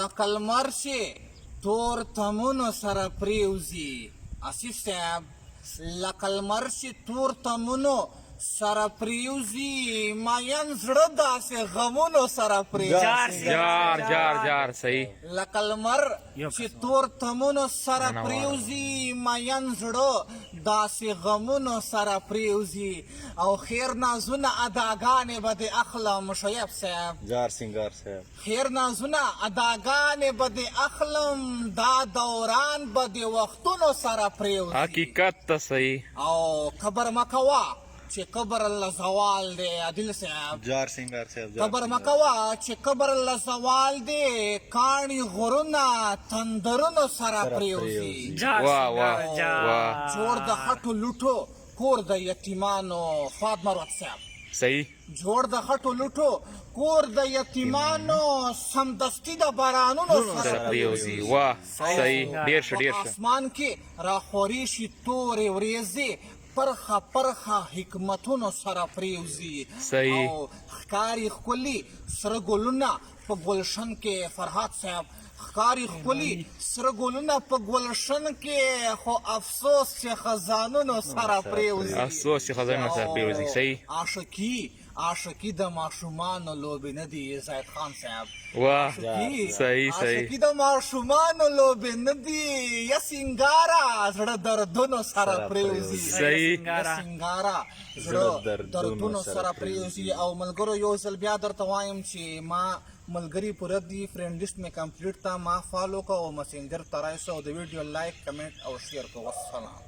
لکه لمر چې تور تمونو سره پریوزي اسیف صاحب لکه لمر چې تور تمونو سره پریوزي ماین زړه داسې غمونو سره پریوزي جار صحیح لکه لمر چې تور تمونو سره پریوزي ماین زړه داسې غمونو سره پریوزي او خیر نازونه اداګانې به دې اخلم شعیب صاحب جار سنگار صاحب خیر نازونه اداګانې به دې اخلم دا دوران به دې وختونو سره پریوزي حقیقت ته صحیح او خبر مکوا چې قبر الله زوال دی عادل صاحب جار سنگار صاحب خبر مکوا چې قبر الله زوال دی کاڼي غرونه تندرونو سره پریوزي واه جوړ د خټو لوټو کور د یتیمانو فاطمه مروت صاحب صحیح جوړ د خټو لوټو کور د یتیمانو سمدستي د بارانونو سره پریوزي واه صحیح ډیر ښه اسمان کې راخوري شي تورې وریځې پرخه حکمتونو سره پریوزي صحیح او ښکاري ښکلي سره ګلونه په ګلشن کې فرهاد صاحب ښکاري ښکلي سره ګلونه په ګلشن کې خو افسوس چې خزانونو سره پریوزي صحیح عاشقي د ماشومانو لوبې نه دي زاهد خان صاحب واه صحیح عاشقي د ماشومانو لوبې نه دي یا سنګاره زړه دردونو سره پریوزي صحیح سنګاره زړه دردونو سره پریوزي او ملګرو یو ځل بیا درته وایم چې ما ملګری پوره دي فرینډ لیست مې کمپلیټ تا ما فالو کا او مسنجر ته رایسو او د ویډیو لایک کمنټ او شیر کو والسلام